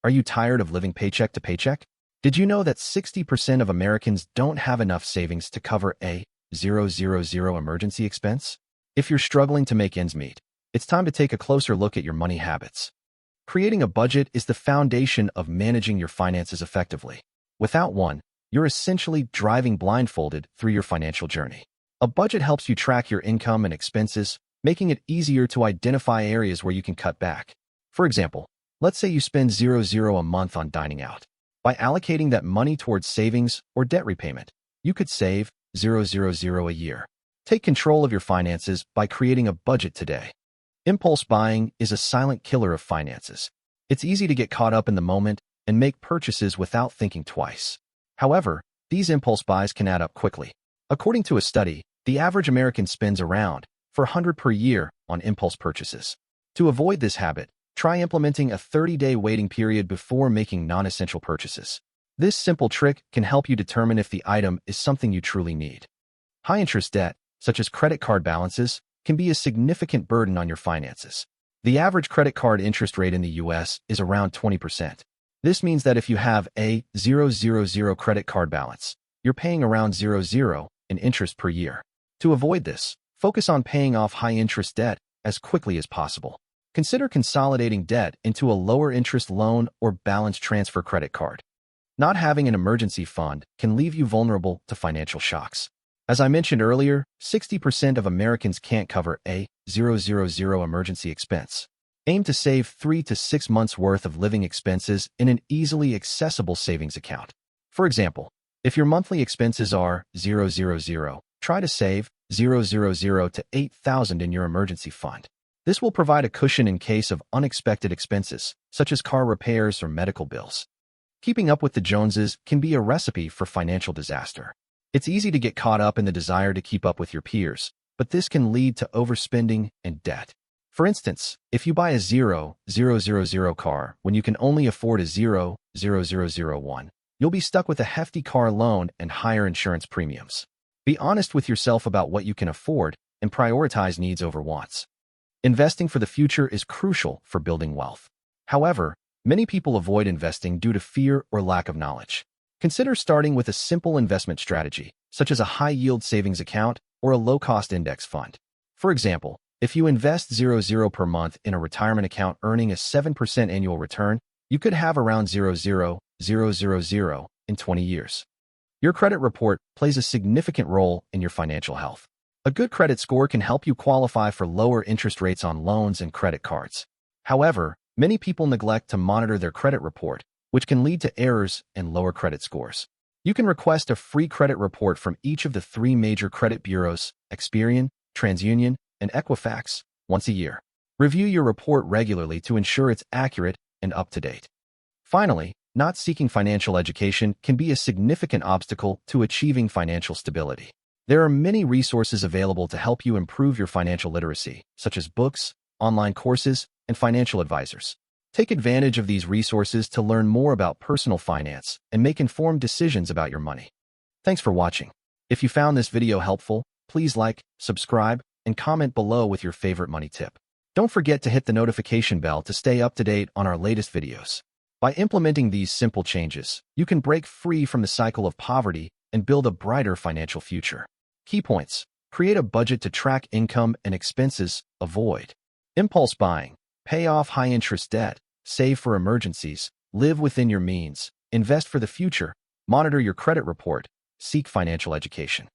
Are you tired of living paycheck to paycheck? Did you know that 60% of Americans don't have enough savings to cover a 000 emergency expense? If you're struggling to make ends meet, it's time to take a closer look at your money habits. Creating a budget is the foundation of managing your finances effectively. Without one, you're essentially driving blindfolded through your financial journey. A budget helps you track your income and expenses, making it easier to identify areas where you can cut back. For example, let's say you spend 0 a month on dining out. By allocating that money towards savings or debt repayment, you could save 0 a year. Take control of your finances by creating a budget today. Impulse buying is a silent killer of finances. It's easy to get caught up in the moment and make purchases without thinking twice. However, these impulse buys can add up quickly. According to a study, the average American spends around $400 per year on impulse purchases. To avoid this habit, try implementing a 30-day waiting period before making non-essential purchases. This simple trick can help you determine if the item is something you truly need. High-interest debt, such as credit card balances, can be a significant burden on your finances. The average credit card interest rate in the U.S. is around 20%. This means that if you have a 0 credit card balance, you're paying around 0 in interest per year. To avoid this, focus on paying off high-interest debt as quickly as possible. Consider consolidating debt into a lower-interest loan or balance transfer credit card. Not having an emergency fund can leave you vulnerable to financial shocks. As I mentioned earlier, 60% of Americans can't cover a 0 emergency expense. Aim to save 3 to 6 months' worth of living expenses in an easily accessible savings account. For example, if your monthly expenses are 0 try to save 0 to 8,000 in your emergency fund. This will provide a cushion in case of unexpected expenses, such as car repairs or medical bills. Keeping up with the Joneses can be a recipe for financial disaster. It's easy to get caught up in the desire to keep up with your peers, but this can lead to overspending and debt. For instance, if you buy a 0 car when you can only afford a 0 one, you'll be stuck with a hefty car loan and higher insurance premiums. Be honest with yourself about what you can afford and prioritize needs over wants. Investing for the future is crucial for building wealth. However, many people avoid investing due to fear or lack of knowledge. Consider starting with a simple investment strategy, such as a high-yield savings account or a low-cost index fund. For example, if you invest 0 per month in a retirement account earning a 7% annual return, you could have around 0 in 20 years. Your credit report plays a significant role in your financial health. A good credit score can help you qualify for lower interest rates on loans and credit cards. However, many people neglect to monitor their credit report, which can lead to errors and lower credit scores. You can request a free credit report from each of the 3 major credit bureaus, Experian, TransUnion, and Equifax, once a year. Review your report regularly to ensure it's accurate and up-to-date. Finally, not seeking financial education can be a significant obstacle to achieving financial stability. There are many resources available to help you improve your financial literacy, such as books, online courses, and financial advisors. Take advantage of these resources to learn more about personal finance and make informed decisions about your money. Thanks for watching. If you found this video helpful, please like, subscribe, and comment below with your favorite money tip. Don't forget to hit the notification bell to stay up to date on our latest videos. By implementing these simple changes, you can break free from the cycle of poverty and build a brighter financial future. Key points: create a budget to track income and expenses, avoid impulse buying, pay off high-interest debt, save for emergencies, live within your means, invest for the future, monitor your credit report, seek financial education.